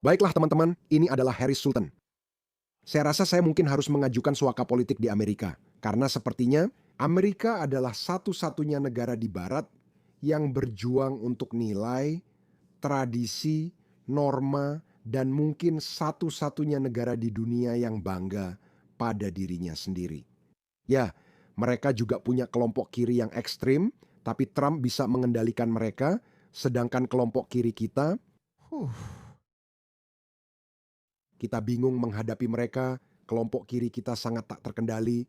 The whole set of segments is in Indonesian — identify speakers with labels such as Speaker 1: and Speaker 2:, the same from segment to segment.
Speaker 1: Baiklah teman-teman, ini adalah Harris Sultan. Saya rasa saya mungkin harus mengajukan suaka politik di Amerika. Karena sepertinya Amerika adalah satu-satunya negara di Barat yang berjuang untuk nilai, tradisi, norma, dan mungkin satu-satunya negara di dunia yang bangga pada dirinya sendiri. Ya, mereka juga punya kelompok kiri yang ekstrim, tapi Trump bisa mengendalikan mereka, sedangkan kelompok kiri kita bingung menghadapi mereka, kelompok kiri kita sangat tak terkendali.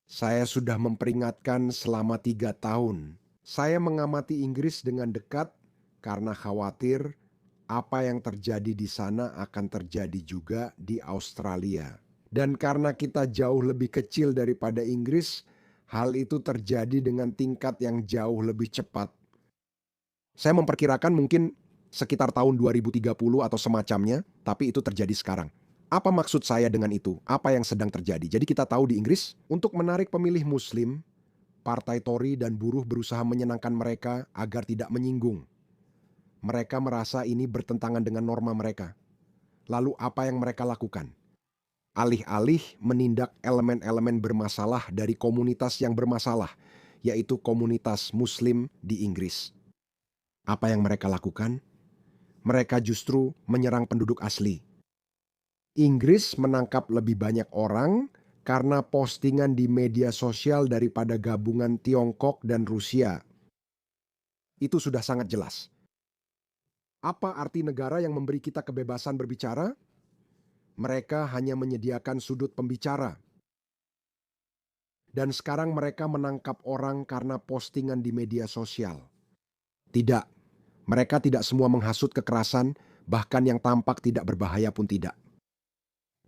Speaker 1: Saya sudah memperingatkan selama 3 tahun. Saya mengamati Inggris dengan dekat karena khawatir apa yang terjadi di sana akan terjadi juga di Australia. Dan karena kita jauh lebih kecil daripada Inggris, hal itu terjadi dengan tingkat yang jauh lebih cepat. Saya memperkirakan mungkin sekitar tahun 2030 atau semacamnya, tapi itu terjadi sekarang. Apa maksud saya dengan itu? Apa yang sedang terjadi? Jadi kita tahu di Inggris, untuk menarik pemilih Muslim, Partai Tory dan buruh berusaha menyenangkan mereka agar tidak menyinggung. Mereka merasa ini bertentangan dengan norma mereka. Lalu apa yang mereka lakukan? Alih-alih menindak elemen-elemen bermasalah dari komunitas yang bermasalah, yaitu komunitas Muslim di Inggris. Apa yang mereka lakukan? Mereka justru menyerang penduduk asli. Inggris menangkap lebih banyak orang karena postingan di media sosial daripada gabungan Tiongkok dan Rusia. Itu sudah sangat jelas. Apa arti negara yang memberi kita kebebasan berbicara? Mereka hanya menyediakan sudut pembicara. Dan sekarang mereka menangkap orang karena postingan di media sosial. Tidak, mereka tidak semua menghasut kekerasan, bahkan yang tampak tidak berbahaya pun tidak.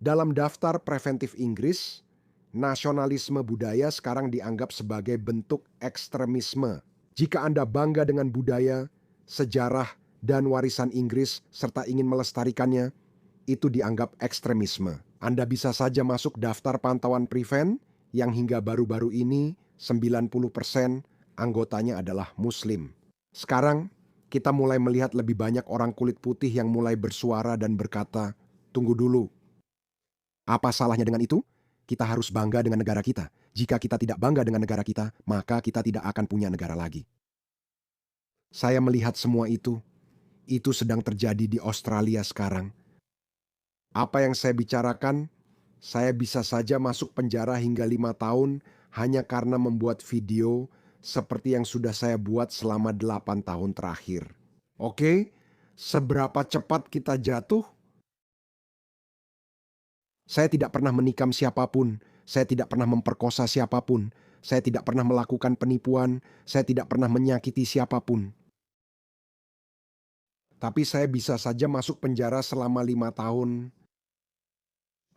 Speaker 1: Dalam daftar preventif Inggris, nasionalisme budaya sekarang dianggap sebagai bentuk ekstremisme. Jika Anda bangga dengan budaya, sejarah, dan warisan Inggris serta ingin melestarikannya, itu dianggap ekstremisme. Anda bisa saja masuk daftar pantauan Prevent yang hingga baru-baru ini 90% anggotanya adalah Muslim. Sekarang, kita mulai melihat lebih banyak orang kulit putih yang mulai bersuara dan berkata, "Tunggu dulu, apa salahnya dengan itu? Kita harus bangga dengan negara kita. Jika kita tidak bangga dengan negara kita, maka kita tidak akan punya negara lagi." Saya melihat semua itu sedang terjadi di Australia sekarang. Apa yang saya bicarakan, saya bisa saja masuk penjara hingga 5 tahun hanya karena membuat video seperti yang sudah saya buat selama 8 tahun terakhir. Oke, seberapa cepat kita jatuh? Saya tidak pernah menikam siapapun, saya tidak pernah memperkosa siapapun, saya tidak pernah melakukan penipuan, saya tidak pernah menyakiti siapapun. Tapi saya bisa saja masuk penjara selama 5 tahun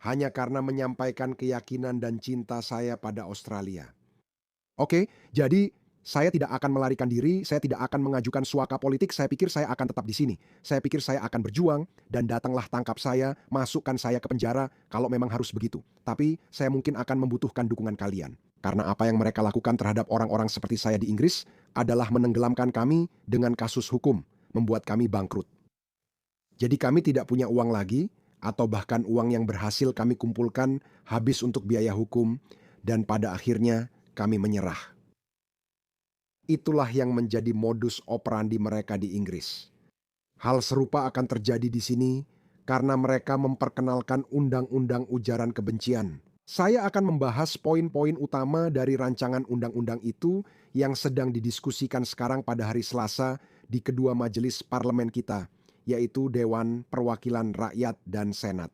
Speaker 1: hanya karena menyampaikan keyakinan dan cinta saya pada Australia. Oke, jadi saya tidak akan melarikan diri, saya tidak akan mengajukan suaka politik, saya pikir saya akan tetap di sini. Saya pikir saya akan berjuang dan datanglah tangkap saya, masukkan saya ke penjara kalau memang harus begitu. Tapi saya mungkin akan membutuhkan dukungan kalian. Karena apa yang mereka lakukan terhadap orang-orang seperti saya di Inggris adalah menenggelamkan kami dengan kasus hukum, membuat kami bangkrut. Jadi kami tidak punya uang lagi, atau bahkan uang yang berhasil kami kumpulkan habis untuk biaya hukum, dan pada akhirnya kami menyerah. Itulah yang menjadi modus operandi mereka di Inggris. Hal serupa akan terjadi di sini karena mereka memperkenalkan undang-undang ujaran kebencian. Saya akan membahas poin-poin utama dari rancangan undang-undang itu yang sedang didiskusikan sekarang pada hari Selasa di kedua majelis parlemen kita, yaitu Dewan Perwakilan Rakyat dan Senat.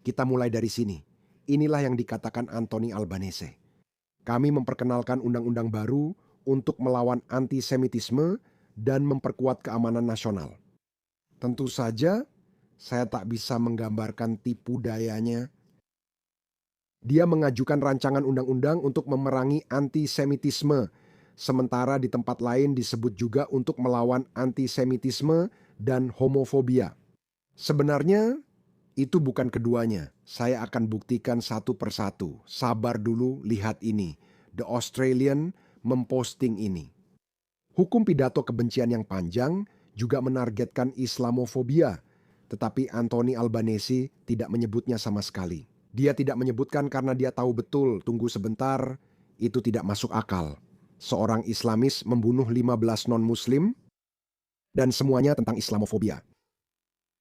Speaker 1: Kita mulai dari sini. Inilah yang dikatakan Anthony Albanese. Kami memperkenalkan undang-undang baru untuk melawan antisemitisme dan memperkuat keamanan nasional. Tentu saja, saya tak bisa menggambarkan tipu dayanya. Dia mengajukan rancangan undang-undang untuk memerangi antisemitisme, sementara di tempat lain disebut juga untuk melawan antisemitisme dan homofobia. Sebenarnya, itu bukan keduanya. Saya akan buktikan satu persatu. Sabar dulu, lihat ini. The Australian memposting ini. Hukum pidato kebencian yang panjang juga menargetkan Islamofobia, tetapi Anthony Albanese tidak menyebutnya sama sekali. Dia tidak menyebutkan karena dia tahu betul, tunggu sebentar, itu tidak masuk akal. Seorang Islamis membunuh 15 non-Muslim dan semuanya tentang Islamofobia.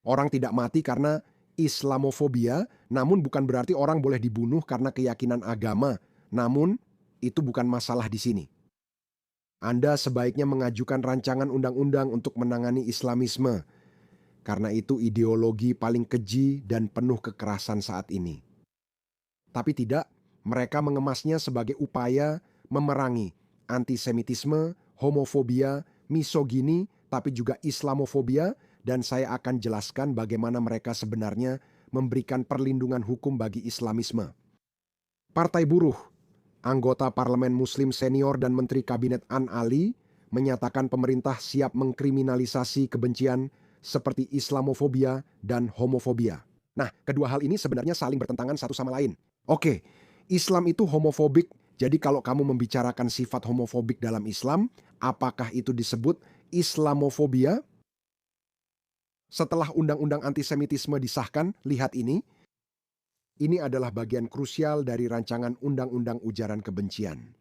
Speaker 1: Orang tidak mati karena Islamofobia, namun bukan berarti orang boleh dibunuh karena keyakinan agama. Namun, itu bukan masalah di sini. Anda sebaiknya mengajukan rancangan undang-undang untuk menangani Islamisme, karena itu ideologi paling keji dan penuh kekerasan saat ini. Tapi tidak, mereka mengemasnya sebagai upaya memerangi antisemitisme, homofobia, misogini, tapi juga Islamofobia, dan saya akan jelaskan bagaimana mereka sebenarnya memberikan perlindungan hukum bagi Islamisme. Partai Buruh, anggota Parlemen Muslim senior dan Menteri Kabinet An Ali, menyatakan pemerintah siap mengkriminalisasi kebencian seperti Islamofobia dan homofobia. Nah, kedua hal ini sebenarnya saling bertentangan satu sama lain. Oke, Islam itu homofobik, jadi kalau kamu membicarakan sifat homofobik dalam Islam, apakah itu disebut Islamofobia? Setelah undang-undang antisemitisme disahkan, lihat ini. Ini adalah bagian krusial dari rancangan undang-undang ujaran kebencian.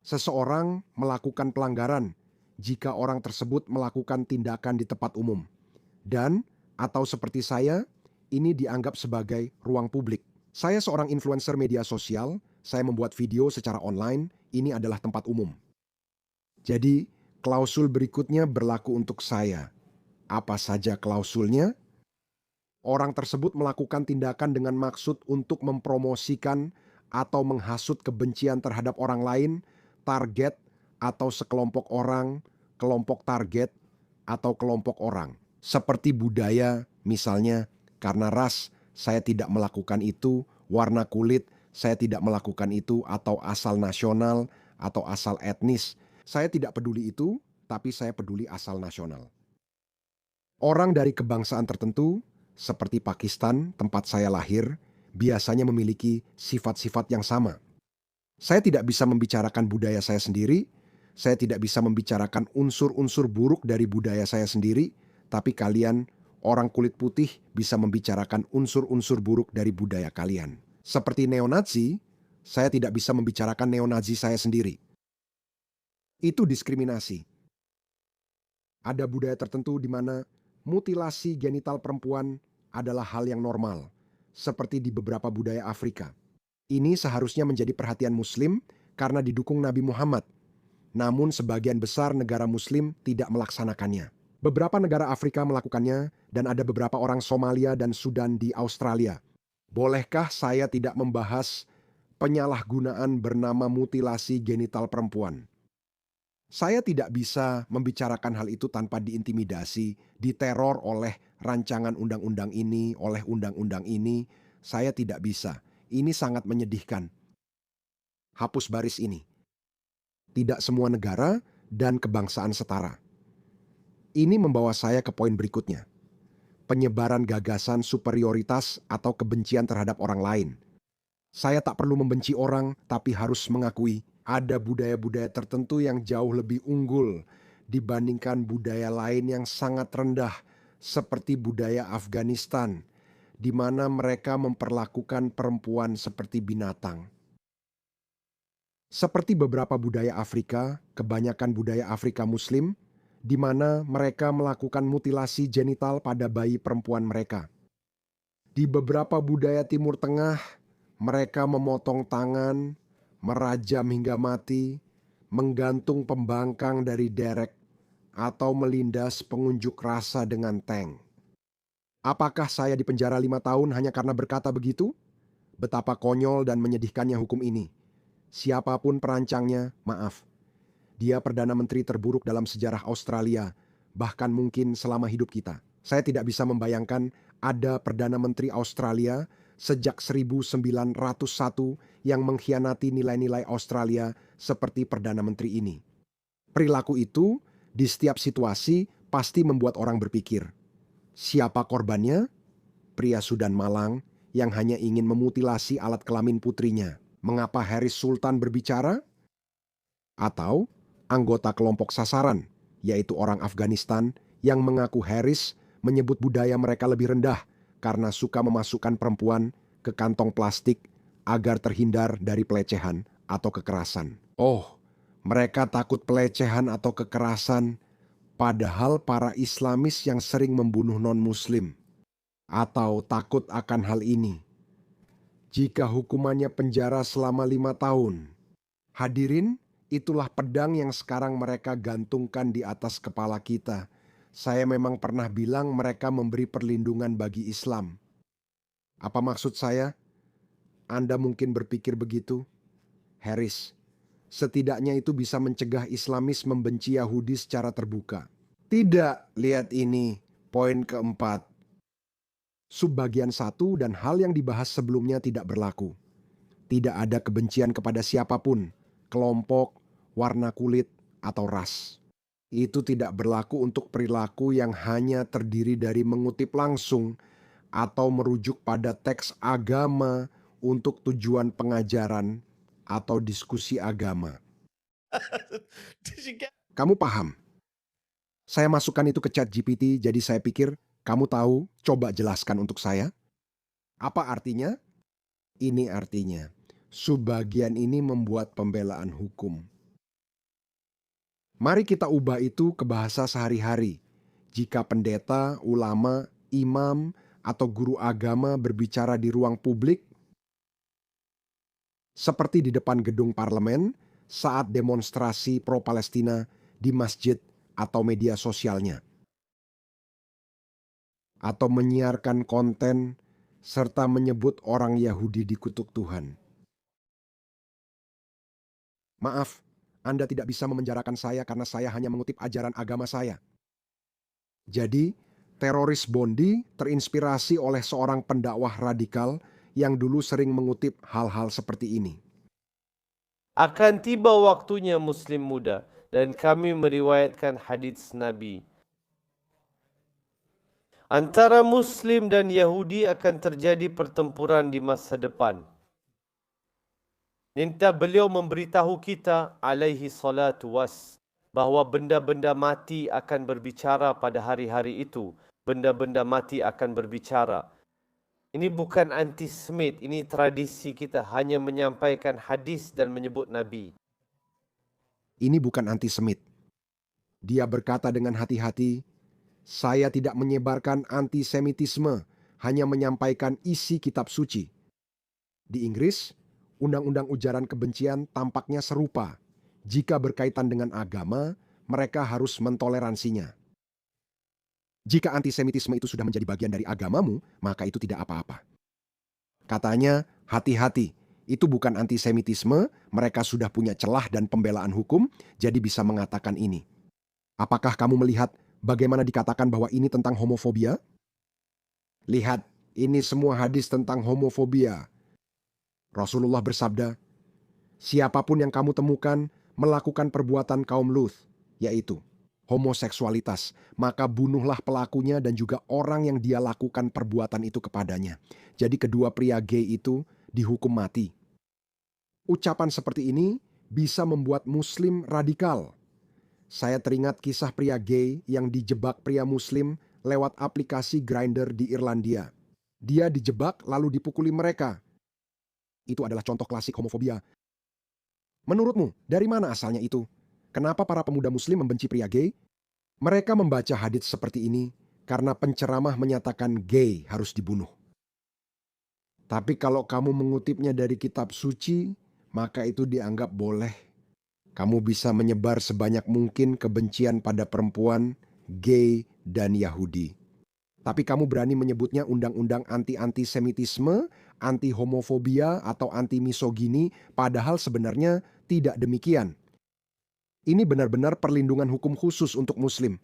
Speaker 1: Seseorang melakukan pelanggaran jika orang tersebut melakukan tindakan di tempat umum. Dan, atau seperti saya, ini dianggap sebagai ruang publik. Saya seorang influencer media sosial, saya membuat video secara online, ini adalah tempat umum. Jadi, klausul berikutnya berlaku untuk saya. Apa saja klausulnya? Orang tersebut melakukan tindakan dengan maksud untuk mempromosikan atau menghasut kebencian terhadap orang lain, target, atau sekelompok orang, kelompok target, atau kelompok orang. Seperti budaya, misalnya, karena ras, saya tidak melakukan itu, warna kulit, saya tidak melakukan itu, atau asal nasional, atau asal etnis. Saya tidak peduli itu, tapi saya peduli asal nasional. Orang dari kebangsaan tertentu, seperti Pakistan, tempat saya lahir, biasanya memiliki sifat-sifat yang sama. Saya tidak bisa membicarakan budaya saya sendiri, saya tidak bisa membicarakan unsur-unsur buruk dari budaya saya sendiri, tapi kalian, orang kulit putih, bisa membicarakan unsur-unsur buruk dari budaya kalian. Seperti neonazi, saya tidak bisa membicarakan neonazi saya sendiri. Itu diskriminasi. Ada budaya tertentu di mana mutilasi genital perempuan adalah hal yang normal, seperti di beberapa budaya Afrika. Ini seharusnya menjadi perhatian Muslim karena didukung Nabi Muhammad. Namun sebagian besar negara Muslim tidak melaksanakannya. Beberapa negara Afrika melakukannya dan ada beberapa orang Somalia dan Sudan di Australia. Bolehkah saya tidak membahas penyalahgunaan bernama mutilasi genital perempuan? Saya tidak bisa membicarakan hal itu tanpa diintimidasi, diteror oleh rancangan undang-undang ini, oleh undang-undang ini. Saya tidak bisa. Ini sangat menyedihkan. Hapus baris ini. Tidak semua negara dan kebangsaan setara. Ini membawa saya ke poin berikutnya. Penyebaran gagasan superioritas atau kebencian terhadap orang lain. Saya tak perlu membenci orang, tapi harus mengakui ada budaya-budaya tertentu yang jauh lebih unggul dibandingkan budaya lain yang sangat rendah, seperti budaya Afghanistan, di mana mereka memperlakukan perempuan seperti binatang. Seperti beberapa budaya Afrika, kebanyakan budaya Afrika Muslim, di mana mereka melakukan mutilasi genital pada bayi perempuan mereka. Di beberapa budaya Timur Tengah, mereka memotong tangan, merajam hingga mati, menggantung pembangkang dari derek, atau melindas pengunjuk rasa dengan tank. Apakah saya dipenjara 5 tahun hanya karena berkata begitu? Betapa konyol dan menyedihkannya hukum ini. Siapapun perancangnya, maaf. Dia Perdana Menteri terburuk dalam sejarah Australia, bahkan mungkin selama hidup kita. Saya tidak bisa membayangkan ada Perdana Menteri Australia sejak 1901 yang mengkhianati nilai-nilai Australia seperti Perdana Menteri ini. Perilaku itu di setiap situasi pasti membuat orang berpikir, siapa korbannya? Pria Sudan Malang yang hanya ingin memutilasi alat kelamin putrinya. Mengapa Haris Sultan berbicara? Atau anggota kelompok sasaran, yaitu orang Afghanistan yang mengaku Harris menyebut budaya mereka lebih rendah karena suka memasukkan perempuan ke kantong plastik agar terhindar dari pelecehan atau kekerasan. Oh, mereka takut pelecehan atau kekerasan, padahal para Islamis yang sering membunuh non-Muslim atau takut akan hal ini. Jika hukumannya penjara selama 5 tahun. Hadirin, itulah pedang yang sekarang mereka gantungkan di atas kepala kita. Saya memang pernah bilang mereka memberi perlindungan bagi Islam. Apa maksud saya? Anda mungkin berpikir begitu. Harris, setidaknya itu bisa mencegah Islamis membenci Yahudi secara terbuka. Tidak, lihat ini, poin keempat. Subbagian 1 dan hal yang dibahas sebelumnya tidak berlaku. Tidak ada kebencian kepada siapapun, kelompok, warna kulit, atau ras. Itu tidak berlaku untuk perilaku yang hanya terdiri dari mengutip langsung atau merujuk pada teks agama untuk tujuan pengajaran atau diskusi agama. Kamu paham? Saya masukkan itu ke ChatGPT, jadi saya pikir kamu tahu, coba jelaskan untuk saya. Apa artinya? Ini artinya, subbagian ini membuat pembelaan hukum. Mari kita ubah itu ke bahasa sehari-hari. Jika pendeta, ulama, imam, atau guru agama berbicara di ruang publik, seperti di depan gedung parlemen, saat demonstrasi pro-Palestina di masjid atau media sosialnya, atau menyiarkan konten serta menyebut orang Yahudi dikutuk Tuhan. Maaf, Anda tidak bisa memenjarakan saya karena saya hanya mengutip ajaran agama saya. Jadi, teroris Bondi terinspirasi oleh seorang pendakwah radikal yang dulu sering mengutip hal-hal seperti ini.
Speaker 2: Akan tiba waktunya Muslim muda dan kami meriwayatkan hadis Nabi. Antara Muslim dan Yahudi akan terjadi pertempuran di masa depan. Minta beliau memberitahu kita alaihi salatu was bahawa benda-benda mati akan berbicara pada hari-hari itu. Benda-benda mati akan berbicara. Ini bukan antisemit, ini tradisi kita hanya menyampaikan hadis dan menyebut Nabi.
Speaker 1: Ini bukan antisemit. Dia berkata dengan hati-hati, saya tidak menyebarkan antisemitisme, hanya menyampaikan isi kitab suci. Di Inggris, undang-undang ujaran kebencian tampaknya serupa. Jika berkaitan dengan agama, mereka harus mentoleransinya. Jika antisemitisme itu sudah menjadi bagian dari agamamu, maka itu tidak apa-apa. Katanya, hati-hati, itu bukan antisemitisme, mereka sudah punya celah dan pembelaan hukum, jadi bisa mengatakan ini. Apakah kamu melihat bagaimana dikatakan bahwa ini tentang homofobia? Lihat, ini semua hadis tentang homofobia. Rasulullah bersabda, siapapun yang kamu temukan melakukan perbuatan kaum Lut, yaitu homoseksualitas, maka bunuhlah pelakunya dan juga orang yang dia lakukan perbuatan itu kepadanya. Jadi kedua pria gay itu dihukum mati. Ucapan seperti ini bisa membuat Muslim radikal. Saya teringat kisah pria gay yang dijebak pria Muslim lewat aplikasi Grindr di Irlandia. Dia dijebak lalu dipukuli mereka. Itu adalah contoh klasik homofobia. Menurutmu, dari mana asalnya itu? Kenapa para pemuda Muslim membenci pria gay? Mereka membaca hadits seperti ini karena penceramah menyatakan gay harus dibunuh. Tapi kalau kamu mengutipnya dari kitab suci, maka itu dianggap boleh. Kamu bisa menyebar sebanyak mungkin kebencian pada perempuan, gay, dan Yahudi. Tapi kamu berani menyebutnya undang-undang anti-antisemitisme, anti-homofobia, atau anti-misogini, padahal sebenarnya tidak demikian. Ini benar-benar perlindungan hukum khusus untuk Muslim.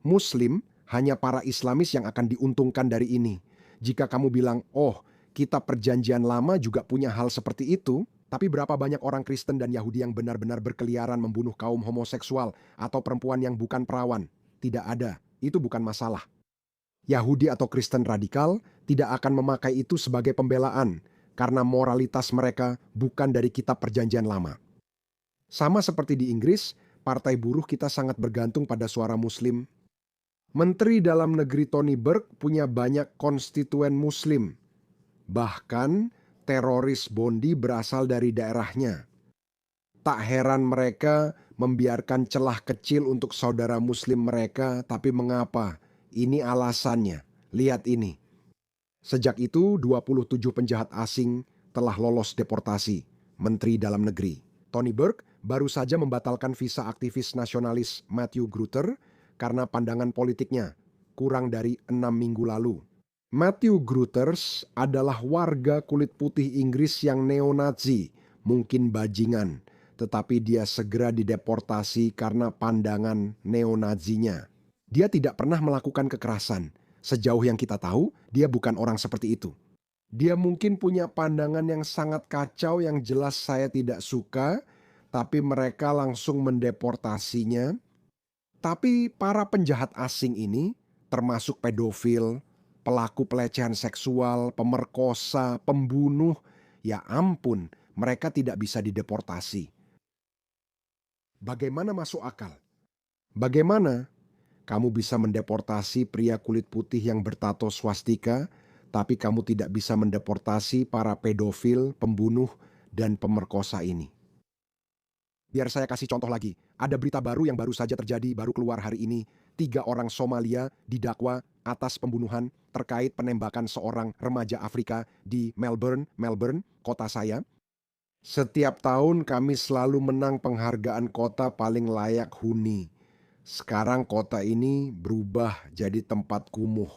Speaker 1: Muslim hanya para Islamis yang akan diuntungkan dari ini. Jika kamu bilang, oh, kitab perjanjian lama juga punya hal seperti itu, tapi berapa banyak orang Kristen dan Yahudi yang benar-benar berkeliaran membunuh kaum homoseksual atau perempuan yang bukan perawan? Tidak ada, itu bukan masalah. Yahudi atau Kristen radikal tidak akan memakai itu sebagai pembelaan karena moralitas mereka bukan dari kitab perjanjian lama. Sama seperti di Inggris, partai buruh kita sangat bergantung pada suara Muslim. Menteri Dalam Negeri Tony Burke punya banyak konstituen Muslim. Bahkan teroris Bondi berasal dari daerahnya. Tak heran mereka membiarkan celah kecil untuk saudara Muslim mereka, tapi mengapa? Ini alasannya. Lihat ini. Sejak itu, 27 penjahat asing telah lolos deportasi. Menteri Dalam Negeri Tony Burke baru saja membatalkan visa aktivis nasionalis Matthew Grutter karena pandangan politiknya kurang dari 6 minggu lalu. Matthew Grutters adalah warga kulit putih Inggris yang neo-Nazi, mungkin bajingan, tetapi dia segera dideportasi karena pandangan neo-Nazinya. Dia tidak pernah melakukan kekerasan. Sejauh yang kita tahu, dia bukan orang seperti itu. Dia mungkin punya pandangan yang sangat kacau yang jelas saya tidak suka, tapi mereka langsung mendeportasinya. Tapi para penjahat asing ini, termasuk pedofil, pelaku pelecehan seksual, pemerkosa, pembunuh, ya ampun, mereka tidak bisa dideportasi. Bagaimana masuk akal? Bagaimana kamu bisa mendeportasi pria kulit putih yang bertato swastika, tapi kamu tidak bisa mendeportasi para pedofil, pembunuh, dan pemerkosa ini? Biar saya kasih contoh lagi. Ada berita baru yang baru saja terjadi, baru keluar hari ini. 3 orang Somalia didakwa atas pembunuhan terkait penembakan seorang remaja Afrika di Melbourne, kota saya. Setiap tahun kami selalu menang penghargaan kota paling layak huni. Sekarang kota ini berubah jadi tempat kumuh.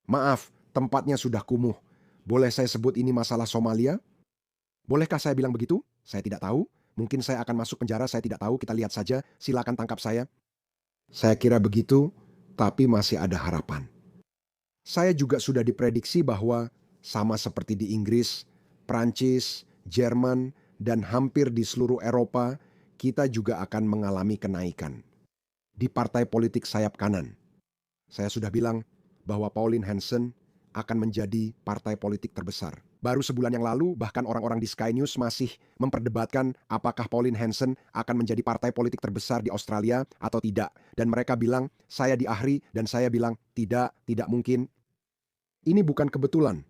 Speaker 1: Maaf, tempatnya sudah kumuh. Boleh saya sebut ini masalah Somalia? Bolehkah saya bilang begitu? Saya tidak tahu. Mungkin saya akan masuk penjara, saya tidak tahu. Kita lihat saja, silakan tangkap saya. Saya kira begitu, tapi masih ada harapan. Saya juga sudah diprediksi bahwa sama seperti di Inggris, Prancis, Jerman, dan hampir di seluruh Eropa, kita juga akan mengalami kenaikan. Di partai politik sayap kanan, saya sudah bilang bahwa Pauline Hanson akan menjadi partai politik terbesar. Baru sebulan yang lalu, bahkan orang-orang di Sky News masih memperdebatkan apakah Pauline Hanson akan menjadi partai politik terbesar di Australia atau tidak. Dan mereka bilang, saya di AHRI, dan saya bilang, tidak mungkin. Ini bukan kebetulan.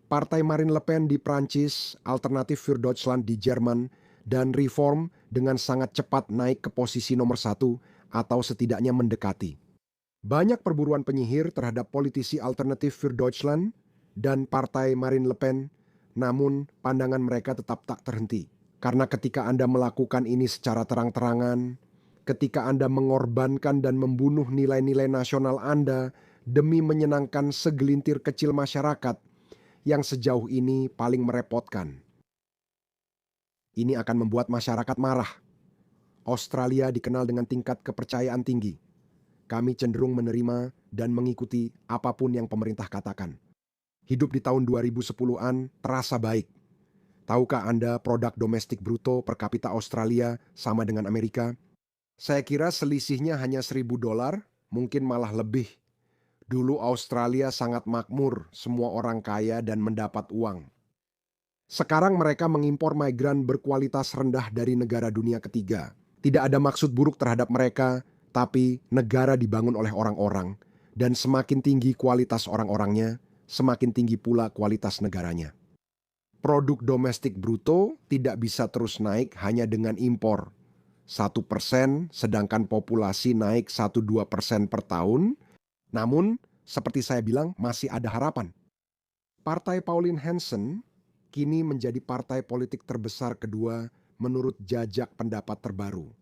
Speaker 1: Partai Marine Le Pen di Prancis, Alternative für Deutschland di Jerman, dan Reform dengan sangat cepat naik ke posisi nomor 1 atau setidaknya mendekati. Banyak perburuan penyihir terhadap politisi Alternative für Deutschland dan partai Marine Le Pen, namun pandangan mereka tetap tak terhenti. Karena ketika Anda melakukan ini secara terang-terangan, ketika Anda mengorbankan dan membunuh nilai-nilai nasional Anda demi menyenangkan segelintir kecil masyarakat yang sejauh ini paling merepotkan, ini akan membuat masyarakat marah. Australia dikenal dengan tingkat kepercayaan tinggi. Kami cenderung menerima dan mengikuti apapun yang pemerintah katakan. Hidup di tahun 2010-an terasa baik. Tahukah Anda produk domestik bruto per kapita Australia sama dengan Amerika? Saya kira selisihnya hanya $1.000, mungkin malah lebih. Dulu Australia sangat makmur, semua orang kaya dan mendapat uang. Sekarang mereka mengimpor migran berkualitas rendah dari negara dunia ketiga. Tidak ada maksud buruk terhadap mereka, tapi negara dibangun oleh orang-orang, dan semakin tinggi kualitas orang-orangnya, semakin tinggi pula kualitas negaranya. Produk domestik bruto tidak bisa terus naik hanya dengan impor. 1%, sedangkan populasi naik 1-2% per tahun. Namun, seperti saya bilang, masih ada harapan. Partai Pauline Hanson kini menjadi partai politik terbesar kedua menurut jajak pendapat terbaru.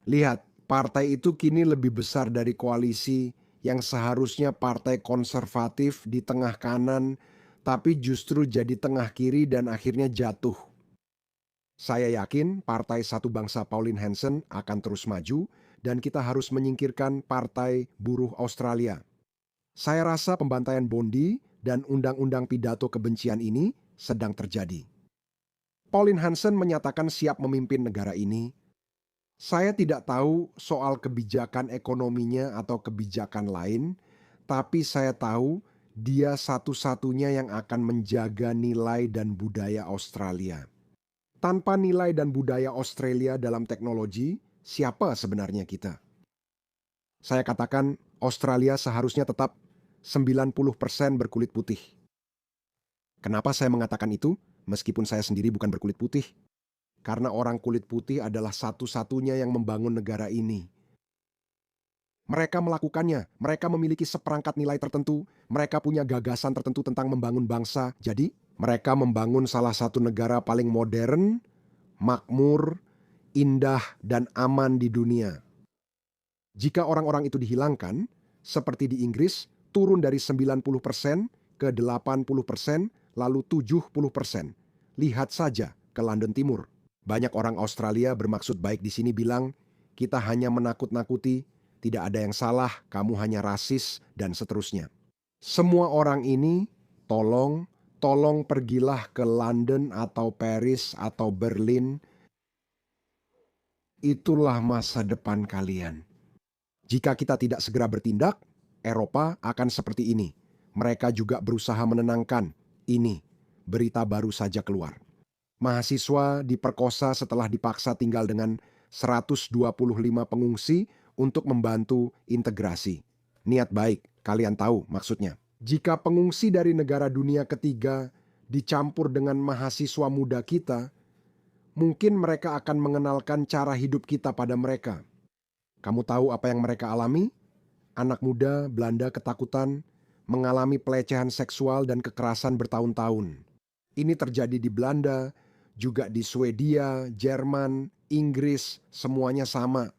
Speaker 1: Lihat, partai itu kini lebih besar dari koalisi yang seharusnya partai konservatif di tengah kanan, tapi justru jadi tengah kiri dan akhirnya jatuh. Saya yakin Partai Satu Bangsa Pauline Hanson akan terus maju dan kita harus menyingkirkan Partai Buruh Australia. Saya rasa pembantaian Bondi dan undang-undang pidato kebencian ini sedang terjadi. Pauline Hanson menyatakan siap memimpin negara ini. Saya tidak tahu soal kebijakan ekonominya atau kebijakan lain, tapi saya tahu dia satu-satunya yang akan menjaga nilai dan budaya Australia. Tanpa nilai dan budaya Australia dalam teknologi, siapa sebenarnya kita? Saya katakan Australia seharusnya tetap 90% berkulit putih. Kenapa saya mengatakan itu? Meskipun saya sendiri bukan berkulit putih. Karena orang kulit putih adalah satu-satunya yang membangun negara ini. Mereka melakukannya, mereka memiliki seperangkat nilai tertentu, mereka punya gagasan tertentu tentang membangun bangsa. Jadi, mereka membangun salah satu negara paling modern, makmur, indah, dan aman di dunia. Jika orang-orang itu dihilangkan, seperti di Inggris, turun dari 90% ke 80%, lalu 70%. Lihat saja ke London Timur. Banyak orang Australia bermaksud baik di sini bilang, kita hanya menakut-nakuti, tidak ada yang salah, kamu hanya rasis, dan seterusnya. Semua orang ini, tolong pergilah ke London atau Paris atau Berlin. Itulah masa depan kalian. Jika kita tidak segera bertindak, Eropa akan seperti ini. Mereka juga berusaha menenangkan. Ini, berita baru saja keluar. Mahasiswa diperkosa setelah dipaksa tinggal dengan 125 pengungsi untuk membantu integrasi. Niat baik, kalian tahu maksudnya. Jika pengungsi dari negara dunia ketiga dicampur dengan mahasiswa muda kita, mungkin mereka akan mengenalkan cara hidup kita pada mereka. Kamu tahu apa yang mereka alami? Anak muda Belanda ketakutan, mengalami pelecehan seksual dan kekerasan bertahun-tahun. Ini terjadi di Belanda, juga di Swedia, Jerman, Inggris, semuanya sama.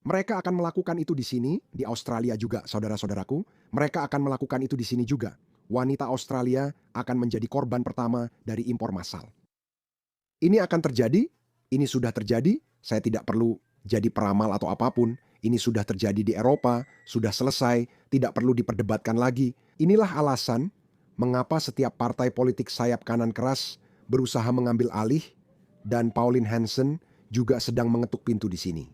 Speaker 1: Mereka akan melakukan itu di sini, di Australia juga, saudara-saudaraku. Mereka akan melakukan itu di sini juga. Wanita Australia akan menjadi korban pertama dari impor massal. Ini akan terjadi, ini sudah terjadi, saya tidak perlu jadi peramal atau apapun. Ini sudah terjadi di Eropa, sudah selesai, tidak perlu diperdebatkan lagi. Inilah alasan mengapa setiap partai politik sayap kanan keras berusaha mengambil alih, dan Pauline Hanson juga sedang mengetuk pintu di sini.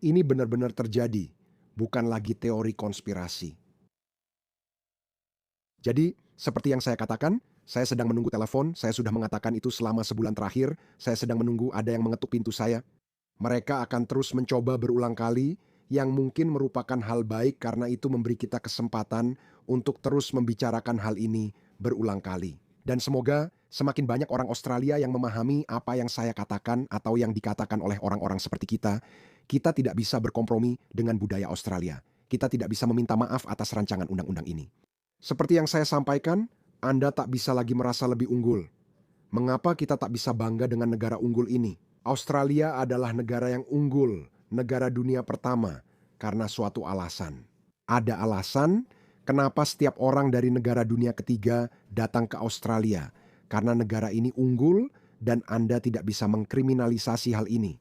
Speaker 1: Ini benar-benar terjadi, bukan lagi teori konspirasi. Jadi, seperti yang saya katakan, saya sedang menunggu telepon, saya sudah mengatakan itu selama sebulan terakhir, saya sedang menunggu ada yang mengetuk pintu saya. Mereka akan terus mencoba berulang kali, yang mungkin merupakan hal baik karena itu memberi kita kesempatan untuk terus membicarakan hal ini berulang kali. Dan semoga semakin banyak orang Australia yang memahami apa yang saya katakan atau yang dikatakan oleh orang-orang seperti kita. Kita tidak bisa berkompromi dengan budaya Australia. Kita tidak bisa meminta maaf atas rancangan undang-undang ini. Seperti yang saya sampaikan, Anda tak bisa lagi merasa lebih unggul. Mengapa kita tak bisa bangga dengan negara unggul ini? Australia adalah negara yang unggul, negara dunia pertama, karena suatu alasan. Ada alasan kenapa setiap orang dari negara dunia ketiga datang ke Australia, karena negara ini unggul dan Anda tidak bisa mengkriminalisasi hal ini.